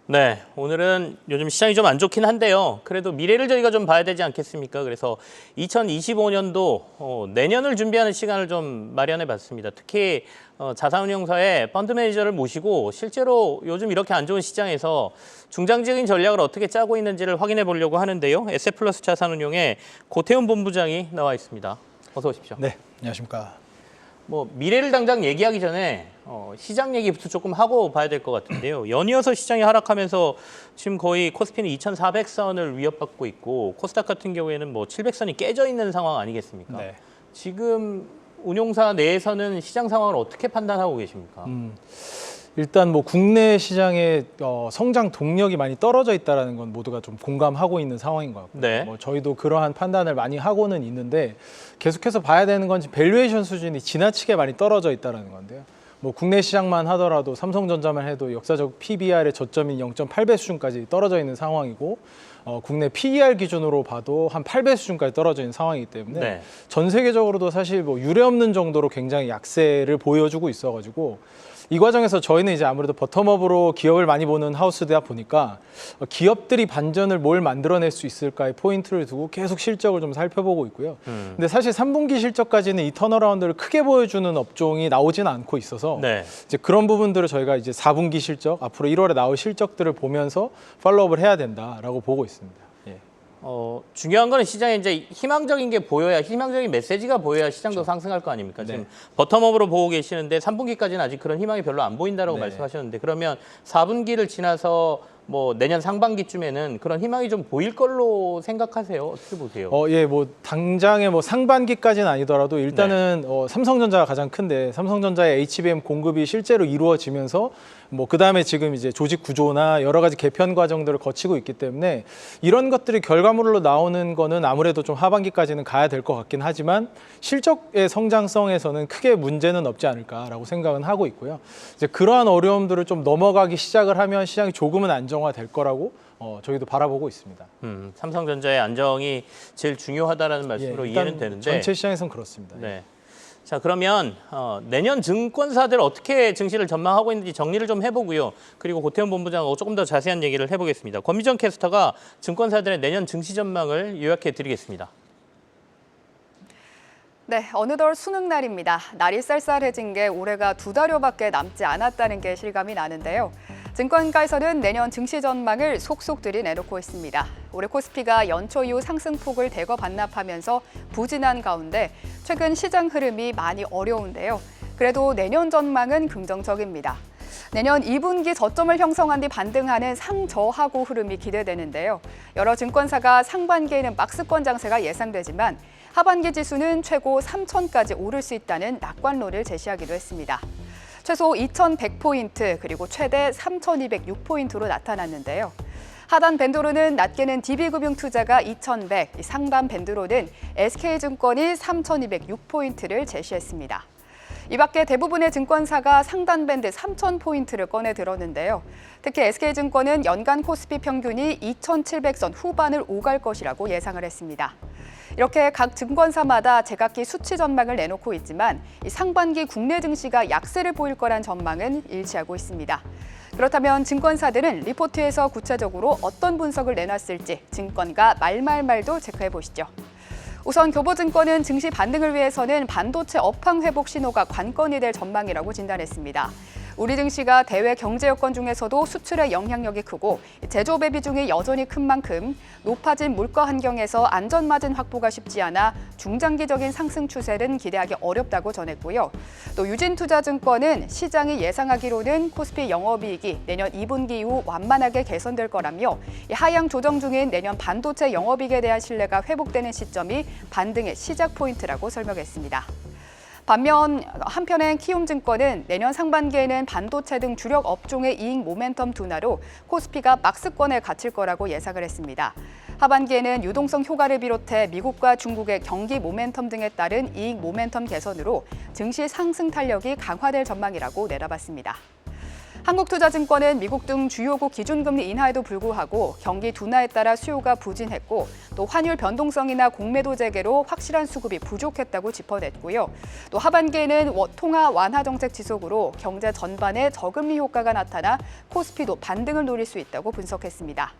네, 오늘은 요즘 시장이 좀 안 좋긴 한데요. 그래도 미래를 저희가 좀 봐야 되지 않겠습니까? 그래서 2025년도 내년을 준비하는 시간을 좀 마련해 봤습니다. 특히 자산운용사의 펀드 매니저를 모시고 실제로 요즘 이렇게 안 좋은 시장에서 중장기적인 전략을 어떻게 짜고 있는지를 확인해 보려고 하는데요. 에셋플러스 자산운용의 고태훈 본부장이 나와 있습니다. 어서 오십시오. 네, 안녕하십니까. 미래를 당장 얘기하기 전에 시장 얘기부터 조금 하고 봐야 될 것 같은데요. 연이어서 시장이 하락하면서 지금 거의 코스피는 2,400선을 위협받고 있고 코스닥 같은 경우에는 700선이 깨져 있는 상황 아니겠습니까? 네. 지금 운용사 내에서는 시장 상황을 어떻게 판단하고 계십니까? 일단 국내 시장의 성장 동력이 많이 떨어져 있다는 건 모두가 좀 공감하고 있는 상황인 것 같고요. 네. 저희도 그러한 판단을 많이 하고는 있는데 계속해서 봐야 되는 건 밸류에이션 수준이 지나치게 많이 떨어져 있다는 건데요. 국내 시장만 하더라도 삼성전자만 해도 역사적 PBR의 저점인 0.8배 수준까지 떨어져 있는 상황이고 국내 PER 기준으로 봐도 한 8배 수준까지 떨어져 있는 상황이기 때문에 네. 전 세계적으로도 사실 유례 없는 정도로 굉장히 약세를 보여주고 있어가지고 이 과정에서 저희는 이제 아무래도 버텀업으로 기업을 많이 보는 하우스다 보니까 기업들이 반전을 뭘 만들어낼 수 있을까의 포인트를 두고 계속 실적을 좀 살펴보고 있고요. 근데 사실 3분기 실적까지는 이 턴어라운드를 크게 보여주는 업종이 나오지는 않고 있어서 네. 이제 그런 부분들을 저희가 이제 4분기 실적, 앞으로 1월에 나올 실적들을 보면서 팔로우업을 해야 된다라고 보고 있습니다. 예. 중요한 거는 시장에 이제 희망적인 게 보여야, 희망적인 메시지가 보여야 시장도 상승할 거 아닙니까? 네. 지금 버텀업으로 보고 계시는데 3분기까지는 아직 그런 희망이 별로 안 보인다라고 네. 말씀하셨는데 그러면 4분기를 지나서 내년 상반기쯤에는 그런 희망이 좀 보일 걸로 생각하세요? 어떻게 보세요? 예, 당장에 상반기까지는 아니더라도 일단은 삼성전자가 가장 큰데 삼성전자의 HBM 공급이 실제로 이루어지면서 그다음에 지금 이제 조직 구조나 여러 가지 개편 과정들을 거치고 있기 때문에 이런 것들이 결과물로 나오는 거는 아무래도 좀 하반기까지는 가야 될 것 같긴 하지만 실적의 성장성에서는 크게 문제는 없지 않을까라고 생각은 하고 있고요. 이제 그러한 어려움들을 좀 넘어가기 시작을 하면 시장이 조금은 안정화될 거라고 저희도 바라보고 있습니다. 삼성전자의 안정이 제일 중요하다라는 말씀으로 이해는 되는데 전체 시장에선 그렇습니다. 네. 자, 그러면 내년 증권사들 어떻게 증시를 전망하고 있는지 정리를 좀 해보고요. 그리고 고태훈 본부장하고 조금 더 자세한 얘기를 해보겠습니다. 권미정 캐스터가 증권사들의 내년 증시 전망을 요약해 드리겠습니다. 네, 어느덧 수능 날입니다. 날이 쌀쌀해진 게 올해가 2달여밖에 남지 않았다는 게 실감이 나는데요. 증권가에서는 내년 증시 전망을 속속들이 내놓고 있습니다. 올해 코스피가 연초 이후 상승폭을 대거 반납하면서 부진한 가운데 최근 시장 흐름이 많이 어려운데요. 그래도 내년 전망은 긍정적입니다. 내년 2분기 저점을 형성한 뒤 반등하는 상저하고 흐름이 기대되는데요. 여러 증권사가 상반기에는 박스권 장세가 예상되지만 하반기 지수는 최고 3,000까지 오를 수 있다는 낙관론을 제시하기도 했습니다. 최소 2,100포인트 그리고 최대 3,206포인트로 나타났는데요. 하단 밴드로는 낮게는 DB금융투자가 2,100, 상단 밴드로는 SK증권이 3,206포인트를 제시했습니다. 이 밖에 대부분의 증권사가 상단 밴드 3,000포인트를 꺼내 들었는데요. 특히 SK증권은 연간 코스피 평균이 2,700선 후반을 오갈 것이라고 예상을 했습니다. 이렇게 각 증권사마다 제각기 수치 전망을 내놓고 있지만 상반기 국내 증시가 약세를 보일 거란 전망은 일치하고 있습니다. 그렇다면 증권사들은 리포트에서 구체적으로 어떤 분석을 내놨을지 증권가 말말말도 체크해 보시죠. 우선 교보증권은 증시 반등을 위해서는 반도체 업황 회복 신호가 관건이 될 전망이라고 진단했습니다. 우리 증시가 대외 경제 여건 중에서도 수출의 영향력이 크고 제조업의 비중이 여전히 큰 만큼 높아진 물가 환경에서 안전마진 확보가 쉽지 않아 중장기적인 상승 추세는 기대하기 어렵다고 전했고요. 또 유진투자증권은 시장이 예상하기로는 코스피 영업이익이 내년 2분기 이후 완만하게 개선될 거라며 하향 조정 중인 내년 반도체 영업이익에 대한 신뢰가 회복되는 시점이 반등의 시작 포인트라고 설명했습니다. 반면 한편엔 키움증권은 내년 상반기에는 반도체 등 주력 업종의 이익 모멘텀 둔화로 코스피가 박스권에 갇힐 거라고 예상을 했습니다. 하반기에는 유동성 효과를 비롯해 미국과 중국의 경기 모멘텀 등에 따른 이익 모멘텀 개선으로 증시 상승 탄력이 강화될 전망이라고 내다봤습니다. 한국투자증권은 미국 등 주요국 기준금리 인하에도 불구하고 경기 둔화에 따라 수요가 부진했고 또 환율 변동성이나 공매도 재개로 확실한 수급이 부족했다고 짚어냈고요. 또 하반기에는 통화 완화 정책 지속으로 경제 전반에 저금리 효과가 나타나 코스피도 반등을 노릴 수 있다고 분석했습니다.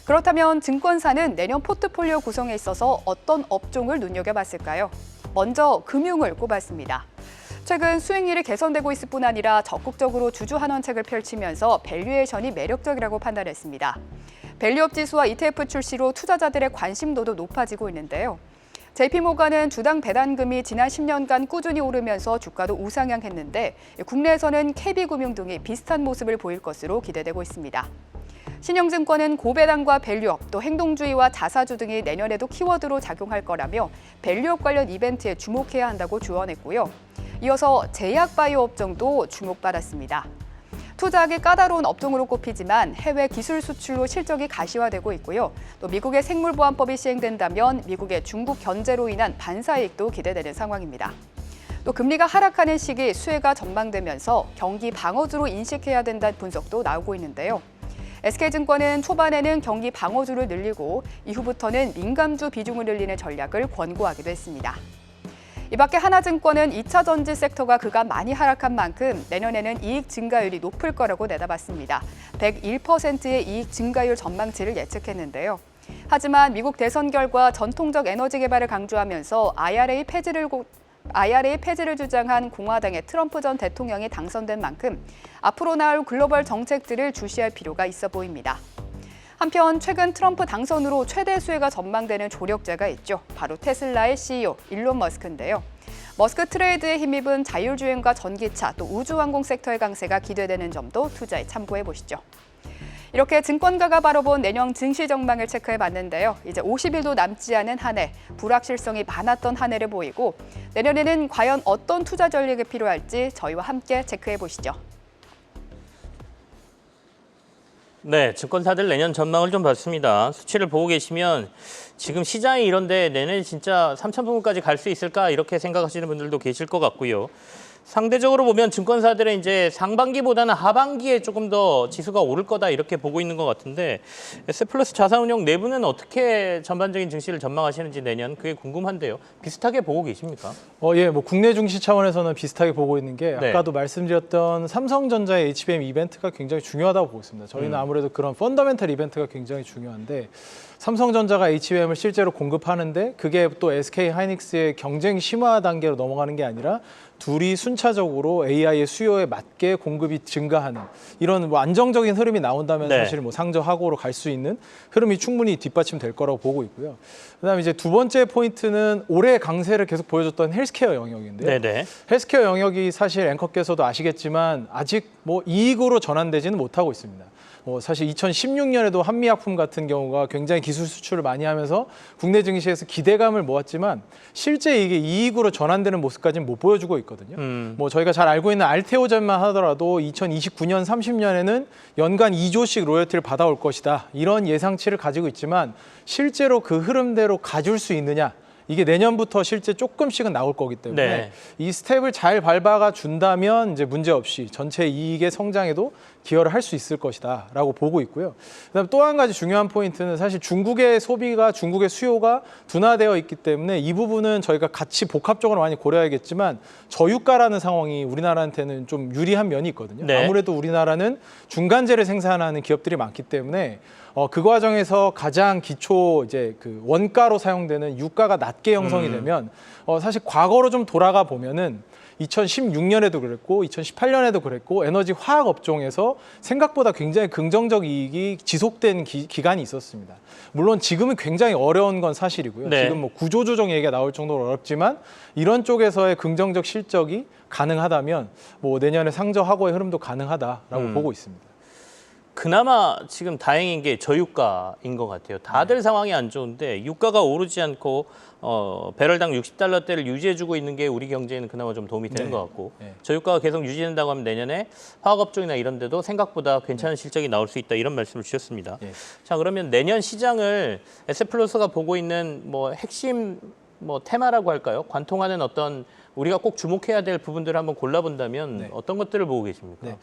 그렇다면 증권사는 내년 포트폴리오 구성에 있어서 어떤 업종을 눈여겨봤을까요? 먼저 금융을 꼽았습니다. 최근 수익률이 개선되고 있을 뿐 아니라 적극적으로 주주환원책을 펼치면서 밸류에이션이 매력적이라고 판단했습니다. 밸류업 지수와 ETF 출시로 투자자들의 관심도도 높아지고 있는데요. JP모건은 주당 배당금이 지난 10년간 꾸준히 오르면서 주가도 우상향했는데 국내에서는 KB금융 등이 비슷한 모습을 보일 것으로 기대되고 있습니다. 신영증권은 고배당과 밸류업, 또 행동주의와 자사주 등이 내년에도 키워드로 작용할 거라며 밸류업 관련 이벤트에 주목해야 한다고 조언했고요. 이어서 제약바이오 업종도 주목받았습니다. 투자하기 까다로운 업종으로 꼽히지만 해외 기술 수출로 실적이 가시화되고 있고요. 또 미국의 생물보안법이 시행된다면 미국의 중국 견제로 인한 반사이익도 기대되는 상황입니다. 또 금리가 하락하는 시기 수혜가 전망되면서 경기 방어주로 인식해야 된다는 분석도 나오고 있는데요. SK증권은 초반에는 경기 방어주를 늘리고 이후부터는 민감주 비중을 늘리는 전략을 권고하기도 했습니다. 이 밖에 하나증권은 2차 전지 섹터가 그간 많이 하락한 만큼 내년에는 이익 증가율이 높을 거라고 내다봤습니다. 101%의 이익 증가율 전망치를 예측했는데요. 하지만 미국 대선 결과 전통적 에너지 개발을 강조하면서 IRA 폐지를 주장한 공화당의 트럼프 전 대통령이 당선된 만큼 앞으로 나올 글로벌 정책들을 주시할 필요가 있어 보입니다. 한편 최근 트럼프 당선으로 최대 수혜가 전망되는 조력자가 있죠. 바로 테슬라의 CEO 일론 머스크인데요. 머스크 트레이드에 힘입은 자율주행과 전기차, 또 우주항공 섹터의 강세가 기대되는 점도 투자에 참고해 보시죠. 이렇게 증권가가 바라본 내년 증시 전망을 체크해봤는데요. 이제 50일도 남지 않은 한 해, 불확실성이 많았던 한 해를 보이고 내년에는 과연 어떤 투자 전략이 필요할지 저희와 함께 체크해 보시죠. 네, 증권사들 내년 전망을 좀 봤습니다. 수치를 보고 계시면 지금 시장이 이런데 내년에 진짜 3,000분까지 갈 수 있을까 이렇게 생각하시는 분들도 계실 것 같고요. 상대적으로 보면 증권사들은 이제 상반기보다는 하반기에 조금 더 지수가 오를 거다 이렇게 보고 있는 것 같은데 S플러스 자산운용 내부는 어떻게 전반적인 증시를 전망하시는지 내년 그게 궁금한데요. 비슷하게 보고 계십니까? 예, 뭐 국내 증시 차원에서는 비슷하게 보고 있는 게 네. 아까도 말씀드렸던 삼성전자의 HBM 이벤트가 굉장히 중요하다고 보고 있습니다. 저희는 아무래도 그런 펀더멘털 이벤트가 굉장히 중요한데 삼성전자가 HBM을 실제로 공급하는데 그게 또 SK 하이닉스의 경쟁 심화 단계로 넘어가는 게 아니라 둘이 순차적으로 AI의 수요에 맞게 공급이 증가하는 이런 뭐 안정적인 흐름이 나온다면 네. 사실 뭐 상저하고로 갈 수 있는 흐름이 충분히 뒷받침될 거라고 보고 있고요. 그다음에 이제 두 번째 포인트는 올해 강세를 계속 보여줬던 헬스케어 영역인데요. 네네. 헬스케어 영역이 사실 앵커께서도 아시겠지만 아직 뭐 이익으로 전환되지는 못하고 있습니다. 사실 2016년에도 한미약품 같은 경우가 굉장히 기술 수출을 많이 하면서 국내 증시에서 기대감을 모았지만 실제 이게 이익으로 전환되는 모습까지는 못 보여주고 있거든요. 뭐 저희가 잘 알고 있는 알테오젠만 하더라도 2029년, 30년에는 연간 2조씩 로열티를 받아올 것이다. 이런 예상치를 가지고 있지만 실제로 그 흐름대로 가줄 수 있느냐? 이게 내년부터 실제 조금씩은 나올 거기 때문에 네. 이 스텝을 잘 밟아가 준다면 이제 문제 없이 전체 이익의 성장에도 기여를 할 수 있을 것이다라고 보고 있고요. 그다음 또 한 가지 중요한 포인트는 사실 중국의 소비가 중국의 수요가 둔화되어 있기 때문에 이 부분은 저희가 같이 복합적으로 많이 고려해야겠지만 저유가라는 상황이 우리나라한테는 좀 유리한 면이 있거든요. 네. 아무래도 우리나라는 중간재를 생산하는 기업들이 많기 때문에 그 과정에서 가장 기초 이제 그 원가로 사용되는 유가가 낮게 형성이 되면 사실 과거로 좀 돌아가 보면은 2016년에도 그랬고 2018년에도 그랬고 에너지 화학 업종에서 생각보다 굉장히 긍정적 이익이 지속된 기간이 있었습니다. 물론 지금은 굉장히 어려운 건 사실이고요. 네. 지금 뭐 구조조정 얘기가 나올 정도로 어렵지만 이런 쪽에서의 긍정적 실적이 가능하다면 뭐 내년에 상저하고의 흐름도 가능하다라고 보고 있습니다. 그나마 지금 다행인 게 저유가인 것 같아요. 다들 상황이 안 좋은데 유가가 오르지 않고 배럴당 60달러대를 유지해주고 있는 게 우리 경제에는 그나마 좀 도움이 되는 네. 것 같고 네. 저유가가 계속 유지된다고 하면 내년에 화학업종이나 이런 데도 생각보다 괜찮은 실적이 나올 수 있다 이런 말씀을 주셨습니다. 네. 자 그러면 내년 시장을 S플러스가 보고 있는 뭐 핵심 뭐 테마라고 할까요? 관통하는 어떤 우리가 꼭 주목해야 될 부분들을 한번 골라본다면 어떤 것들을 보고 계십니까? 네.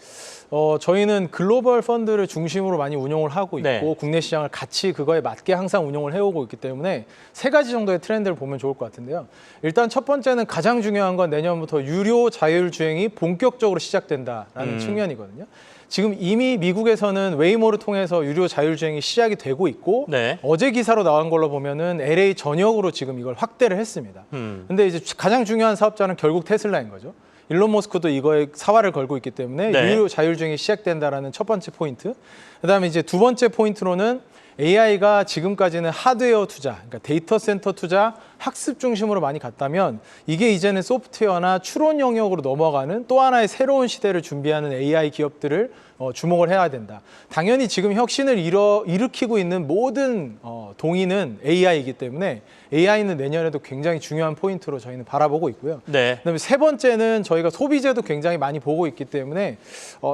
저희는 글로벌 펀드를 중심으로 많이 운용을 하고 있고 네. 국내 시장을 같이 그거에 맞게 항상 운용을 해오고 있기 때문에 세 가지 정도의 트렌드를 보면 좋을 것 같은데요. 일단 첫 번째는 가장 중요한 건 내년부터 유료 자율주행이 본격적으로 시작된다라는 측면이거든요. 지금 이미 미국에서는 웨이모를 통해서 유료 자율주행이 시작이 되고 있고 네. 어제 기사로 나온 걸로 보면은 LA 전역으로 지금 이걸 확대를 했습니다. 근데 이제 가장 중요한 사업자는 결국 테슬라인 거죠. 일론 머스크도 이거에 사활을 걸고 있기 때문에 네. 유료 자율주행이 시작된다라는 첫 번째 포인트. 그다음에 이제 두 번째 포인트로는 AI가 지금까지는 하드웨어 투자, 그러니까 데이터 센터 투자, 학습 중심으로 많이 갔다면 이게 이제는 소프트웨어나 추론 영역으로 넘어가는 또 하나의 새로운 시대를 준비하는 AI 기업들을 주목을 해야 된다. 당연히 지금 혁신을 일으키고 있는 모든 동인은 AI이기 때문에 AI는 내년에도 굉장히 중요한 포인트로 저희는 바라보고 있고요. 네. 그다음에 세 번째는 저희가 소비재도 굉장히 많이 보고 있기 때문에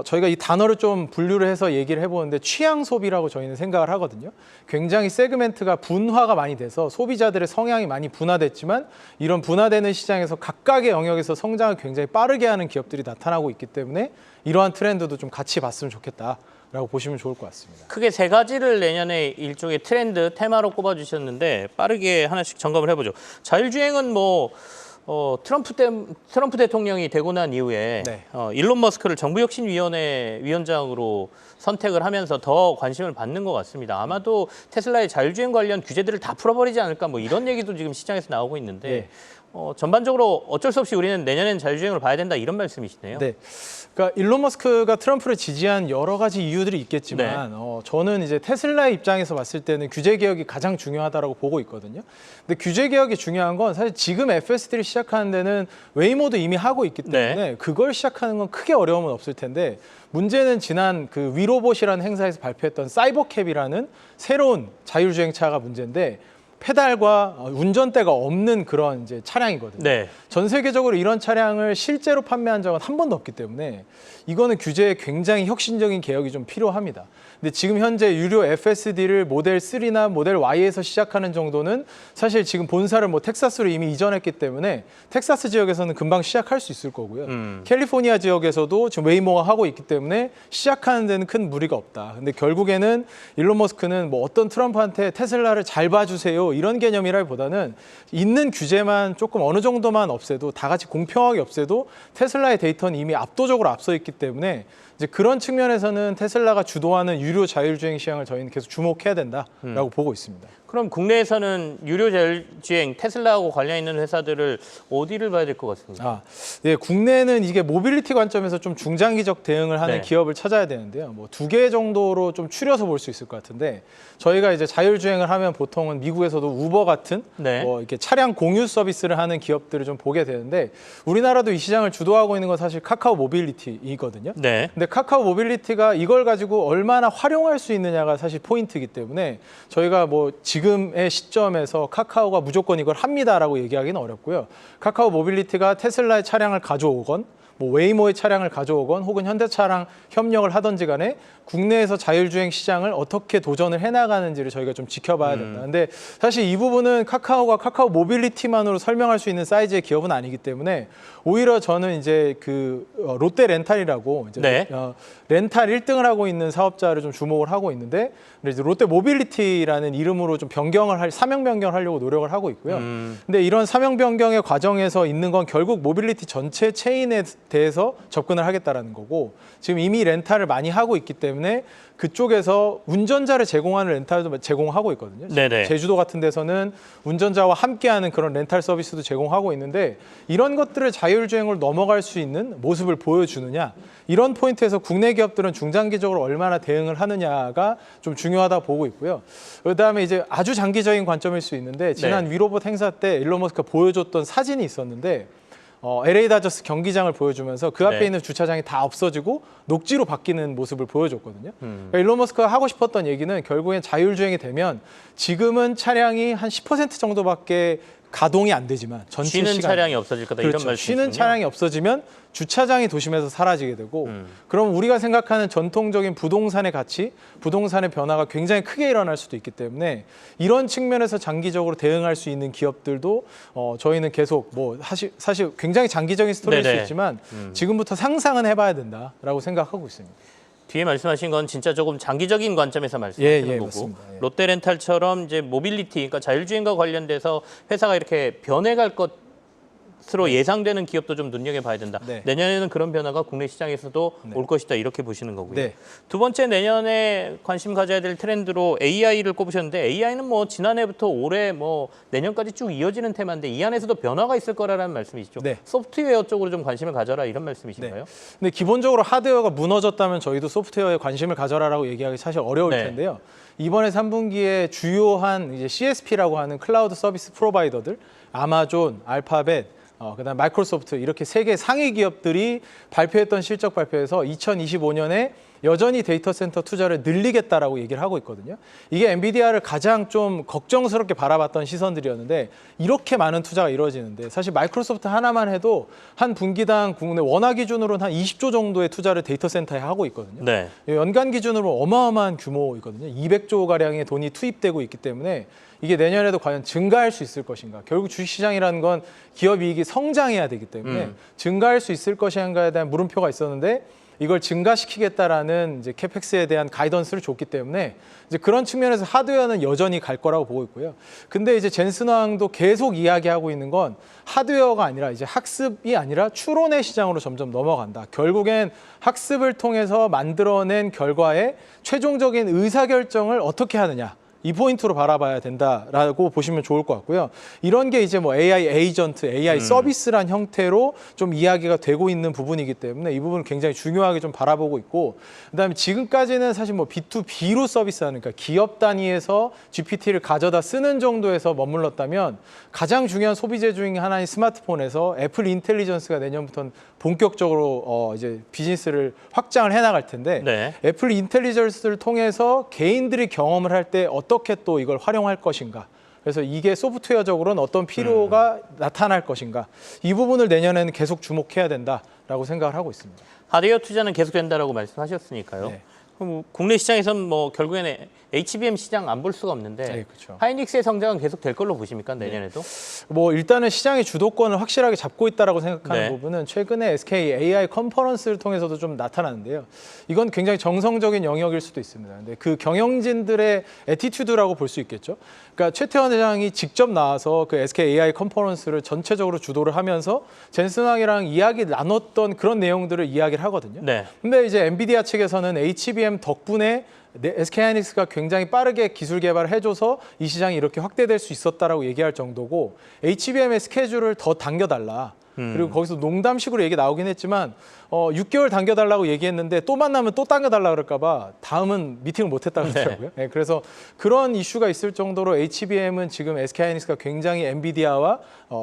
저희가 이 단어를 좀 분류를 해서 얘기를 해보는데 취향 소비라고 저희는 생각을 하거든요. 굉장히 세그멘트가 분화가 많이 돼서 소비자들의 성향이 많이 분화됐지만 이런 분화되는 시장에서 각각의 영역에서 성장을 굉장히 빠르게 하는 기업들이 나타나고 있기 때문에 이러한 트렌드도 좀 같이 봤으면 좋겠다라고 보시면 좋을 것 같습니다. 크게 세 가지를 내년에 일종의 트렌드, 테마로 꼽아주셨는데 빠르게 하나씩 점검을 해보죠. 자율주행은 뭐 트럼프 대통령이 되고 난 이후에 네. 일론 머스크를 정부혁신위원회 위원장으로 선택을 하면서 더 관심을 받는 것 같습니다. 아마도 테슬라의 자율주행 관련 규제들을 다 풀어버리지 않을까 뭐 이런 얘기도 지금 시장에서 나오고 있는데 네. 전반적으로 어쩔 수 없이 우리는 내년엔 자율주행을 봐야 된다 이런 말씀이시네요. 네. 그러니까 일론 머스크가 트럼프를 지지한 여러 가지 이유들이 있겠지만 저는 이제 테슬라의 입장에서 봤을 때는 규제 개혁이 가장 중요하다고 보고 있거든요. 근데 규제 개혁이 중요한 건 사실 지금 FSD를 시작하는 데는 웨이모도 이미 하고 있기 때문에 그걸 시작하는 건 크게 어려움은 없을 텐데 문제는 지난 그 위로봇이라는 행사에서 발표했던 사이버캡이라는 새로운 자율주행차가 문제인데 페달과 운전대가 없는 그런 이제 차량이거든요. 네. 전 세계적으로 이런 차량을 실제로 판매한 적은 한 번도 없기 때문에 이거는 규제에 굉장히 혁신적인 개혁이 좀 필요합니다. 근데 지금 현재 유료 FSD를 모델 3나 모델 Y에서 시작하는 정도는 사실 지금 본사를 뭐 텍사스로 이미 이전했기 때문에 텍사스 지역에서는 금방 시작할 수 있을 거고요. 캘리포니아 지역에서도 지금 웨이모가 하고 있기 때문에 시작하는 데는 큰 무리가 없다. 근데 결국에는 일론 머스크는 뭐 어떤 트럼프한테 테슬라를 잘 봐주세요 이런 개념이라기보다는 있는 규제만 조금 어느 정도만 없애도 다 같이 공평하게 없애도 테슬라의 데이터는 이미 압도적으로 앞서 있기 때문에 이제 그런 측면에서는 테슬라가 주도하는 유료 자율주행 시장을 저희는 계속 주목해야 된다라고 보고 있습니다. 그럼 국내에서는 유료 자율주행 테슬라하고 관련 있는 회사들을 어디를 봐야 될 것 같습니다. 네, 국내는 이게 모빌리티 관점에서 좀 중장기적 대응을 하는 네. 기업을 찾아야 되는데요. 뭐 2개 정도로 좀 추려서 볼 수 있을 것 같은데 저희가 이제 자율주행을 하면 보통은 미국에서도 우버 같은 네. 뭐 이렇게 차량 공유 서비스를 하는 기업들을 좀 보게 되는데 우리나라도 이 시장을 주도하고 있는 건 사실 카카오 모빌리티이거든요. 네. 근데 카카오 모빌리티가 이걸 가지고 얼마나 활용할 수 있느냐가 사실 포인트이기 때문에 저희가 뭐 지금의 시점에서 카카오가 무조건 이걸 합니다라고 얘기하기는 어렵고요. 카카오 모빌리티가 테슬라의 차량을 가져오건 뭐 웨이모의 차량을 가져오건 혹은 현대차랑 협력을 하든지 간에 국내에서 자율주행 시장을 어떻게 도전을 해나가는지를 저희가 좀 지켜봐야 된다. 근데 사실 이 부분은 카카오가 카카오 모빌리티만으로 설명할 수 있는 사이즈의 기업은 아니기 때문에 오히려 저는 이제 그 롯데 렌탈이라고 이제 네. 렌탈 1등을 하고 있는 사업자를 좀 주목을 하고 있는데 이제 롯데 모빌리티라는 이름으로 좀 사명 변경을 하려고 노력을 하고 있고요. 근데 이런 사명 변경의 과정에서 있는 건 결국 모빌리티 전체 체인에 대해서 접근을 하겠다라는 거고 지금 이미 렌탈을 많이 하고 있기 때문에 그쪽에서 운전자를 제공하는 렌탈도 제공하고 있거든요. 네네. 제주도 같은 데서는 운전자와 함께하는 그런 렌탈 서비스도 제공하고 있는데 이런 것들을 자율주행으로 넘어갈 수 있는 모습을 보여주느냐 이런 포인트에서 국내 기업들은 중장기적으로 얼마나 대응을 하느냐가 좀 중요하다 보고 있고요. 그다음에 이제 아주 장기적인 관점일 수 있는데 지난 위로봇 행사 때 일론 머스크가 보여줬던 사진이 있었는데 LA 다저스 경기장을 보여주면서 그 앞에 네. 있는 주차장이 다 없어지고 녹지로 바뀌는 모습을 보여줬거든요. 그러니까 일론 머스크가 하고 싶었던 얘기는 결국엔 자율주행이 되면 지금은 차량이 한 10% 정도밖에 가동이 안 되지만 전체 쉬는 시간 차량이 차량이 없어질 거다 그렇죠. 이런 말씀이시군요. 쉬는 차량이 없어지면 주차장이 도심에서 사라지게 되고 그럼 우리가 생각하는 전통적인 부동산의 가치, 부동산의 변화가 굉장히 크게 일어날 수도 있기 때문에 이런 측면에서 장기적으로 대응할 수 있는 기업들도 저희는 계속 뭐 사실 굉장히 장기적인 스토리일 수 네네. 있지만 지금부터 상상은 해봐야 된다라고 생각하고 있습니다. 뒤에 말씀하신 건 진짜 조금 장기적인 관점에서 말씀하시는 예, 거고 맞습니다. 예. 롯데렌탈처럼 이제 모빌리티, 그러니까 자율주행과 관련돼서 회사가 이렇게 변해갈 것으로 예상되는 기업도 좀 눈여겨봐야 된다. 네. 내년에는 그런 변화가 국내 시장에서도 네. 올 것이다 이렇게 보시는 거고요. 네. 두 번째 내년에 관심 가져야 될 트렌드로 AI를 꼽으셨는데 AI는 뭐 지난해부터 올해 뭐 내년까지 쭉 이어지는 테마인데 이 안에서도 변화가 있을 거라는 말씀이시죠. 네. 소프트웨어 쪽으로 좀 관심을 가져라 이런 말씀이신가요? 근데 기본적으로 하드웨어가 무너졌다면 저희도 소프트웨어에 관심을 가져라라고 얘기하기 사실 어려울 네. 텐데요. 이번에 3분기에 주요한 이제 CSP라고 하는 클라우드 서비스 프로바이더들, 아마존, 알파벳, 그다음 마이크로소프트 이렇게 세 개 상위 기업들이 발표했던 실적 발표에서 2025년에 여전히 데이터 센터 투자를 늘리겠다라고 얘기를 하고 있거든요. 이게 엔비디아를 가장 좀 걱정스럽게 바라봤던 시선들이었는데 이렇게 많은 투자가 이루어지는데 사실 마이크로소프트 하나만 해도 한 분기당 국내 원화 기준으로는 한 20조 정도의 투자를 데이터 센터에 하고 있거든요. 네. 연간 기준으로 어마어마한 규모이거든요. 200조 가량의 돈이 투입되고 있기 때문에 이게 내년에도 과연 증가할 수 있을 것인가. 결국 주식시장이라는 건 기업 이익이 성장해야 되기 때문에 증가할 수 있을 것인가에 대한 물음표가 있었는데 이걸 증가시키겠다라는 이제 캐펙스에 대한 가이던스를 줬기 때문에 이제 그런 측면에서 하드웨어는 여전히 갈 거라고 보고 있고요. 근데 이제 젠슨 황도 계속 이야기하고 있는 건 하드웨어가 아니라 이제 학습이 아니라 추론의 시장으로 점점 넘어간다. 결국엔 학습을 통해서 만들어낸 결과에 최종적인 의사결정을 어떻게 하느냐. 이 포인트로 바라봐야 된다라고 보시면 좋을 것 같고요. 이런 게 이제 뭐 AI 에이전트, AI 서비스란 형태로 좀 이야기가 되고 있는 부분이기 때문에 이 부분을 굉장히 중요하게 좀 바라보고 있고 그다음에 지금까지는 사실 뭐 B2B로 서비스하는 그러니까 기업 단위에서 GPT를 가져다 쓰는 정도에서 머물렀다면 가장 중요한 소비재 중에 하나인 스마트폰에서 애플 인텔리전스가 내년부터는 본격적으로 이제 비즈니스를 확장을 해나갈 텐데 네. 애플 인텔리전스를 통해서 개인들이 경험을 할 때 어떻게 또 이걸 활용할 것인가. 그래서 이게 소프트웨어적으로는 어떤 필요가 나타날 것인가. 이 부분을 내년에는 계속 주목해야 된다라고 생각을 하고 있습니다. 하드웨어 투자는 계속된다라고 말씀하셨으니까요. 네. 그럼 국내 시장에서는 뭐 결국에는 HBM 시장 안 볼 수가 없는데 네, 그렇죠. 하이닉스의 성장은 계속 될 걸로 보십니까 내년에도? 뭐 일단은 시장의 주도권을 확실하게 잡고 있다라고 생각하는 네. 부분은 최근에 SK AI 컨퍼런스를 통해서도 좀 나타나는데요. 이건 굉장히 정성적인 영역일 수도 있습니다. 근데 그 경영진들의 애티튜드라고 볼 수 있겠죠. 그러니까 최태원 회장이 직접 나와서 그 SK AI 컨퍼런스를 전체적으로 주도를 하면서 젠슨 황이랑 이야기 나눴던 그런 내용들을 이야기를 하거든요. 네. 근데 이제 엔비디아 측에서는 HBM 덕분에 SK하이닉스가 굉장히 빠르게 기술 개발을 해줘서 이 시장이 이렇게 확대될 수 있었다라고 얘기할 정도고 HBM의 스케줄을 더 당겨달라. 그리고 거기서 농담식으로 얘기 나오긴 했지만 6개월 당겨달라고 얘기했는데 또 만나면 또 당겨달라 그럴까 봐 다음은 미팅을 못했다고 하더라고요. 네, 그래서 그런 이슈가 있을 정도로 HBM은 지금 SK하이닉스가 굉장히 엔비디아와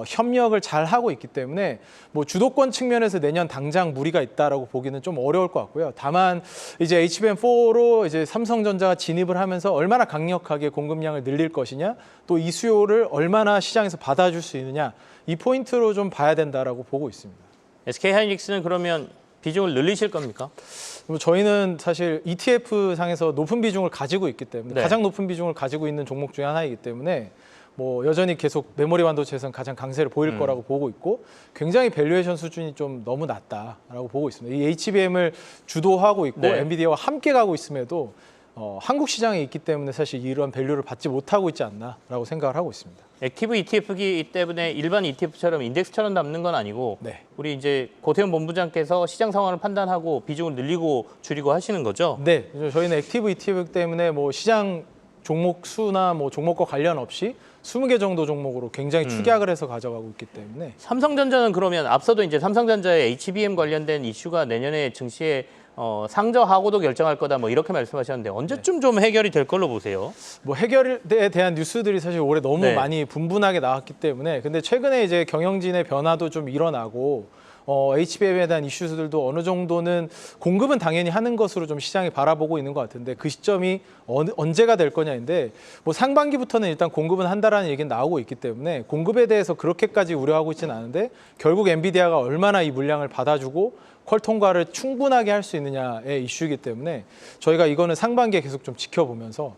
협력을 잘 하고 있기 때문에 뭐 주도권 측면에서 내년 당장 무리가 있다라고 보기는 좀 어려울 것 같고요. 다만 이제 HBM4로 이제 삼성전자가 진입을 하면서 얼마나 강력하게 공급량을 늘릴 것이냐 또 이 수요를 얼마나 시장에서 받아줄 수 있느냐 이 포인트로 좀 봐야 된다라고 보고 있습니다. SK 하이닉스는 그러면 비중을 늘리실 겁니까? 저희는 사실 ETF 상에서 높은 비중을 가지고 있기 때문에 네. 가장 높은 비중을 가지고 있는 종목 중에 하나이기 때문에 뭐 여전히 계속 메모리 반도체에서는 가장 강세를 보일 거라고 보고 있고 굉장히 밸류에이션 수준이 좀 너무 낮다라고 보고 있습니다. 이 HBM을 주도하고 있고 네. 엔비디아와 함께 가고 있음에도 한국 시장에 있기 때문에 사실 이런 밸류를 받지 못하고 있지 않나라고 생각을 하고 있습니다. 액티브 ETF이기 때문에 일반 ETF처럼 인덱스처럼 남는 건 아니고 네. 우리 이제 고태훈 본부장께서 시장 상황을 판단하고 비중을 늘리고 줄이고 하시는 거죠? 네, 저희는 액티브 ETF 때문에 뭐 시장 종목 수나 뭐 종목과 관련 없이 20개 정도 종목으로 굉장히 축약을 해서 가져가고 있기 때문에 삼성전자는 그러면 앞서도 이제 삼성전자의 HBM 관련된 이슈가 내년에 증시에 상저하고도 결정할 거다 뭐 이렇게 말씀하셨는데 언제쯤 좀 해결이 될 걸로 보세요? 뭐 해결에 대한 뉴스들이 사실 올해 너무 네. 많이 분분하게 나왔기 때문에 근데 최근에 이제 경영진의 변화도 좀 일어나고 HBM에 대한 이슈들도 어느 정도는 공급은 당연히 하는 것으로 좀 시장이 바라보고 있는 것 같은데 그 시점이 언제가 될 거냐인데 뭐 상반기부터는 일단 공급은 한다라는 얘기는 나오고 있기 때문에 공급에 대해서 그렇게까지 우려하고 있지는 않은데 결국 엔비디아가 얼마나 이 물량을 받아주고 퀄 통과를 충분하게 할 수 있느냐의 이슈이기 때문에 저희가 이거는 상반기에 계속 좀 지켜보면서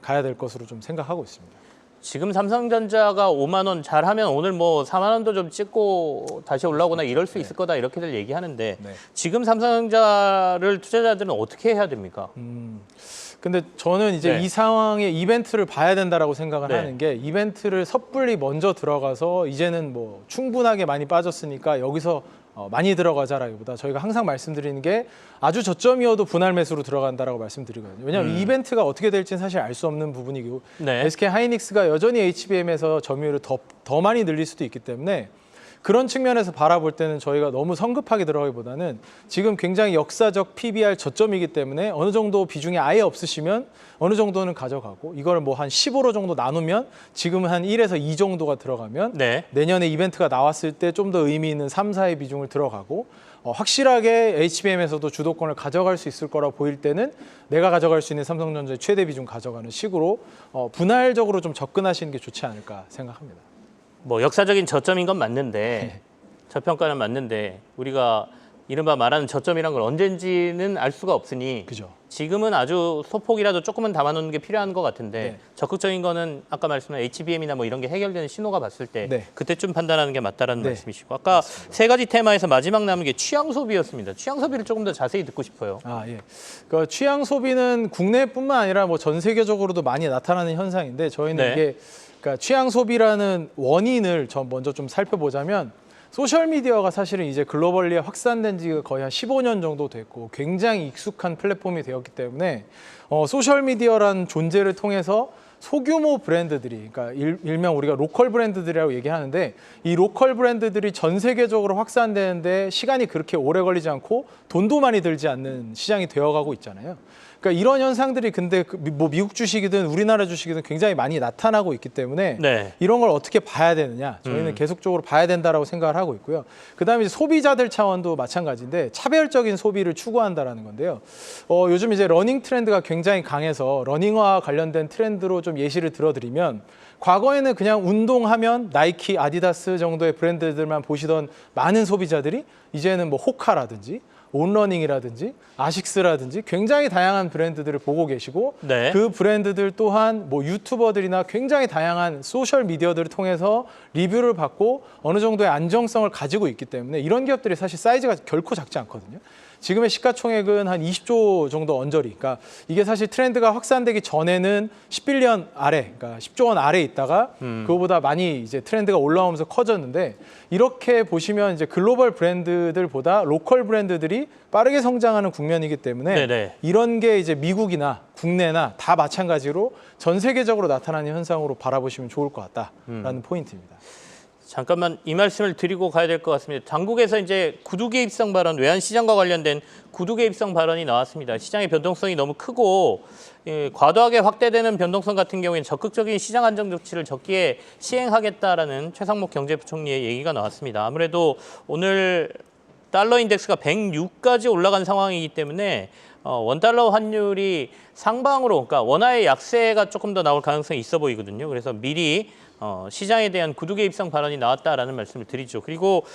가야 될 것으로 좀 생각하고 있습니다. 지금 삼성전자가 5만 원 잘하면 오늘 뭐 4만 원도 좀 찍고 다시 올라오거나 이럴 수 있을 거다 이렇게들 얘기하는데 네. 지금 삼성전자를 투자자들은 어떻게 해야 됩니까? 근데 저는 이제 네. 이 상황에 이벤트를 봐야 된다라고 생각을 네. 하는 게 이벤트를 섣불리 먼저 들어가서 이제는 뭐 충분하게 많이 빠졌으니까 여기서 많이 들어가자라기보다 저희가 항상 말씀드리는 게 아주 저점이어도 분할 매수로 들어간다라고 말씀드리거든요. 왜냐하면 이 이벤트가 어떻게 될지는 사실 알 수 없는 부분이고 네. SK 하이닉스가 여전히 HBM에서 점유율을 더 많이 늘릴 수도 있기 때문에 그런 측면에서 바라볼 때는 저희가 너무 성급하게 들어가기보다는 지금 굉장히 역사적 PBR 저점이기 때문에 어느 정도 비중이 아예 없으시면 어느 정도는 가져가고 이걸 뭐 한 15로 정도 나누면 지금은 한 1에서 2 정도가 들어가면 네. 내년에 이벤트가 나왔을 때 좀 더 의미 있는 3, 4의 비중을 들어가고 확실하게 HBM에서도 주도권을 가져갈 수 있을 거라 보일 때는 내가 가져갈 수 있는 삼성전자의 최대 비중 가져가는 식으로 분할적으로 좀 접근하시는 게 좋지 않을까 생각합니다. 뭐 역사적인 저점인 건 맞는데 저평가는 맞는데 우리가 이른바 말하는 저점이란 걸 언젠지는 알 수가 없으니 그죠. 지금은 아주 소폭이라도 조금은 담아놓는 게 필요한 것 같은데 네. 적극적인 거는 아까 말씀한 HBM이나 뭐 이런 게 해결되는 신호가 봤을 때 네. 그때쯤 판단하는 게 맞다라는 네. 말씀이시고 아까 세 가지 테마에서 마지막 남은 게 취향 소비였습니다. 취향 소비를 조금 더 자세히 듣고 싶어요. 예. 그 취향 소비는 국내뿐만 아니라 뭐 전 세계적으로도 많이 나타나는 현상인데 저희는 네. 이게 그러니까 취향 소비라는 원인을 먼저 좀 살펴보자면 소셜 미디어가 사실은 이제 글로벌리에 확산된 지가 거의 한 15년 정도 됐고 굉장히 익숙한 플랫폼이 되었기 때문에 소셜 미디어라는 존재를 통해서 소규모 브랜드들이 그러니까 일명 우리가 로컬 브랜드들이라고 얘기하는데 이 로컬 브랜드들이 전 세계적으로 확산되는데 시간이 그렇게 오래 걸리지 않고 돈도 많이 들지 않는 시장이 되어가고 있잖아요. 그러니까 이런 현상들이 근데 뭐 미국 주식이든 우리나라 주식이든 굉장히 많이 나타나고 있기 때문에 네. 이런 걸 어떻게 봐야 되느냐 저희는 계속적으로 봐야 된다라고 생각을 하고 있고요. 그다음에 이제 소비자들 차원도 마찬가지인데 차별적인 소비를 추구한다라는 건데요. 요즘 이제 러닝 트렌드가 굉장히 강해서 러닝화 관련된 트렌드로 좀 예시를 들어드리면 과거에는 그냥 운동하면 나이키, 아디다스 정도의 브랜드들만 보시던 많은 소비자들이 이제는 뭐 호카라든지 온러닝이라든지 아식스라든지 굉장히 다양한 브랜드들을 보고 계시고 네. 그 브랜드들 또한 뭐 유튜버들이나 굉장히 다양한 소셜 미디어들을 통해서 리뷰를 받고 어느 정도의 안정성을 가지고 있기 때문에 이런 기업들이 사실 사이즈가 결코 작지 않거든요. 지금의 시가총액은 한 20조 정도 언저리. 그러니까 이게 사실 트렌드가 확산되기 전에는 10빌리언 아래, 그러니까 10조 원 아래에 있다가 그거보다 많이 이제 트렌드가 올라오면서 커졌는데 이렇게 보시면 이제 글로벌 브랜드들보다 로컬 브랜드들이 빠르게 성장하는 국면이기 때문에 네네. 이런 게 이제 미국이나 국내나 다 마찬가지로 전 세계적으로 나타나는 현상으로 바라보시면 좋을 것 같다라는 포인트입니다. 잠깐만 이 말씀을 드리고 가야 될 것 같습니다. 당국에서 이제 구두 개입성 발언, 외환 시장과 관련된 구두 개입성 발언이 나왔습니다. 시장의 변동성이 너무 크고 과도하게 확대되는 변동성 같은 경우에는 적극적인 시장 안정 조치를 적기에 시행하겠다라는 최상목 경제부총리의 얘기가 나왔습니다. 아무래도 오늘 달러 인덱스가 106까지 올라간 상황이기 때문에 원달러 환율이 상방으로, 그러니까 원화의 약세가 조금 더 나올 가능성이 있어 보이거든요. 그래서 미리 시장에 대한 구두 개입성 발언이 나왔다라는 말씀을 드리죠. 그리고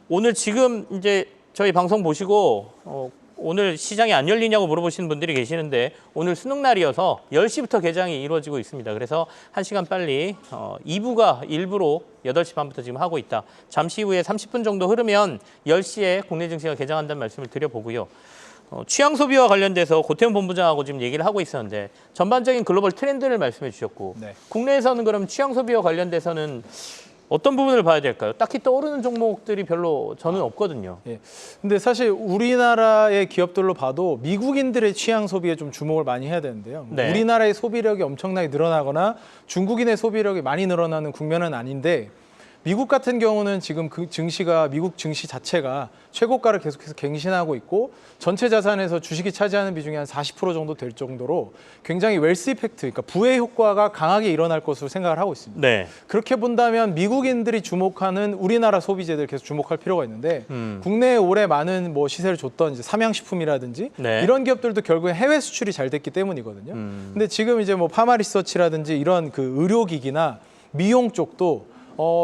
오늘 지금 이제 저희 방송 보시고 오늘 시장이 안 열리냐고 물어보시는 분들이 계시는데 오늘 수능 날이어서 10시부터 개장이 이루어지고 있습니다. 그래서 1시간 빨리 2부가 일부로 8시 반부터 지금 하고 있다. 잠시 후에 30분 정도 흐르면 10시에 국내 증시가 개장한다는 말씀을 드려보고요. 취향 소비와 관련돼서 고태훈 본부장하고 지금 얘기를 하고 있었는데 전반적인 글로벌 트렌드를 말씀해 주셨고 네. 국내에서는 그럼 취향 소비와 관련돼서는 어떤 부분을 봐야 될까요? 딱히 떠오르는 종목들이 별로 저는 없거든요. 예. 근데 사실 우리나라의 기업들로 봐도 미국인들의 취향 소비에 좀 주목을 많이 해야 되는데요. 네. 우리나라의 소비력이 엄청나게 늘어나거나 중국인의 소비력이 많이 늘어나는 국면은 아닌데 미국 같은 경우는 지금 그 증시가 미국 증시 자체가 최고가를 계속해서 갱신하고 있고 전체 자산에서 주식이 차지하는 비중이 한 40% 정도 될 정도로 굉장히 웰스 이펙트, 그러니까 부의 효과가 강하게 일어날 것으로 생각을 하고 있습니다. 네. 그렇게 본다면 미국인들이 주목하는 우리나라 소비재들 계속 주목할 필요가 있는데 국내에 올해 많은 뭐 시세를 줬던 이제 삼양식품이라든지 네. 이런 기업들도 결국에 해외 수출이 잘 됐기 때문이거든요. 근데 지금 이제 뭐 파마리서치라든지 이런 그 의료기기나 미용 쪽도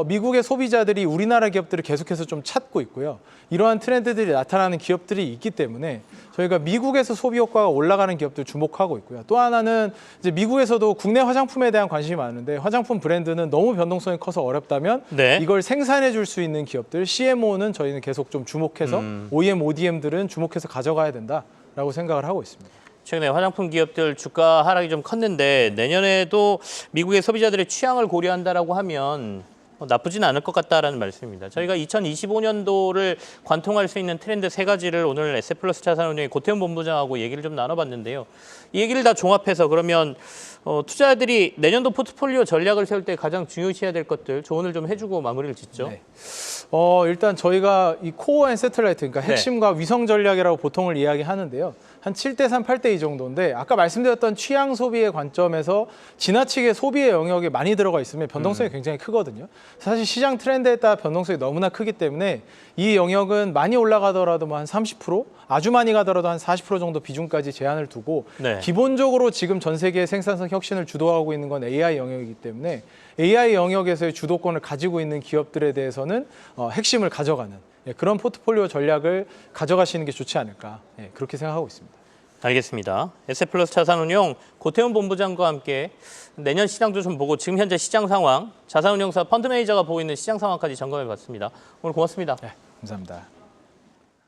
미국의 소비자들이 우리나라 기업들을 계속해서 좀 찾고 있고요. 이러한 트렌드들이 나타나는 기업들이 있기 때문에 저희가 미국에서 소비 효과가 올라가는 기업들 주목하고 있고요. 또 하나는 이제 미국에서도 국내 화장품에 대한 관심이 많은데 화장품 브랜드는 너무 변동성이 커서 어렵다면 네. 이걸 생산해 줄 수 있는 기업들, CMO는 저희는 계속 좀 주목해서 OEM, ODM들은 주목해서 가져가야 된다라고 생각을 하고 있습니다. 최근에 화장품 기업들 주가 하락이 좀 컸는데 내년에도 미국의 소비자들의 취향을 고려한다라고 하면 나쁘진 않을 것 같다라는 말씀입니다. 저희가 2025년도를 관통할 수 있는 트렌드 3가지를 오늘 에셋플러스 자산운용의 고태훈 본부장하고 얘기를 좀 나눠봤는데요. 이 얘기를 다 종합해서 그러면 투자자들이 내년도 포트폴리오 전략을 세울 때 가장 중요시해야 될 것들 조언을 좀 해주고 마무리를 짓죠. 네. 일단 저희가 이 코어 앤 세틀라이트, 그러니까 핵심과 위성 전략이라고 보통을 이야기하는데요. 한 7대3, 8대2 정도인데 아까 말씀드렸던 취향 소비의 관점에서 지나치게 소비의 영역이 많이 들어가 있으면 변동성이 굉장히 크거든요. 사실 시장 트렌드에 따라 변동성이 너무나 크기 때문에 이 영역은 많이 올라가더라도 뭐 한 30%, 아주 많이 가더라도 한 40% 정도 비중까지 제한을 두고 네. 기본적으로 지금 전 세계의 생산성 혁신을 주도하고 있는 건 AI 영역이기 때문에 AI 영역에서의 주도권을 가지고 있는 기업들에 대해서는 핵심을 가져가는 그런 포트폴리오 전략을 가져가시는 게 좋지 않을까 그렇게 생각하고 있습니다. 알겠습니다. 에셋플러스 자산운용 고태훈 본부장과 함께 내년 시장도 좀 보고 지금 현재 시장 상황, 자산운용사 펀드 매니저가 보고 있는 시장 상황까지 점검해봤습니다. 오늘 고맙습니다. 네, 감사합니다.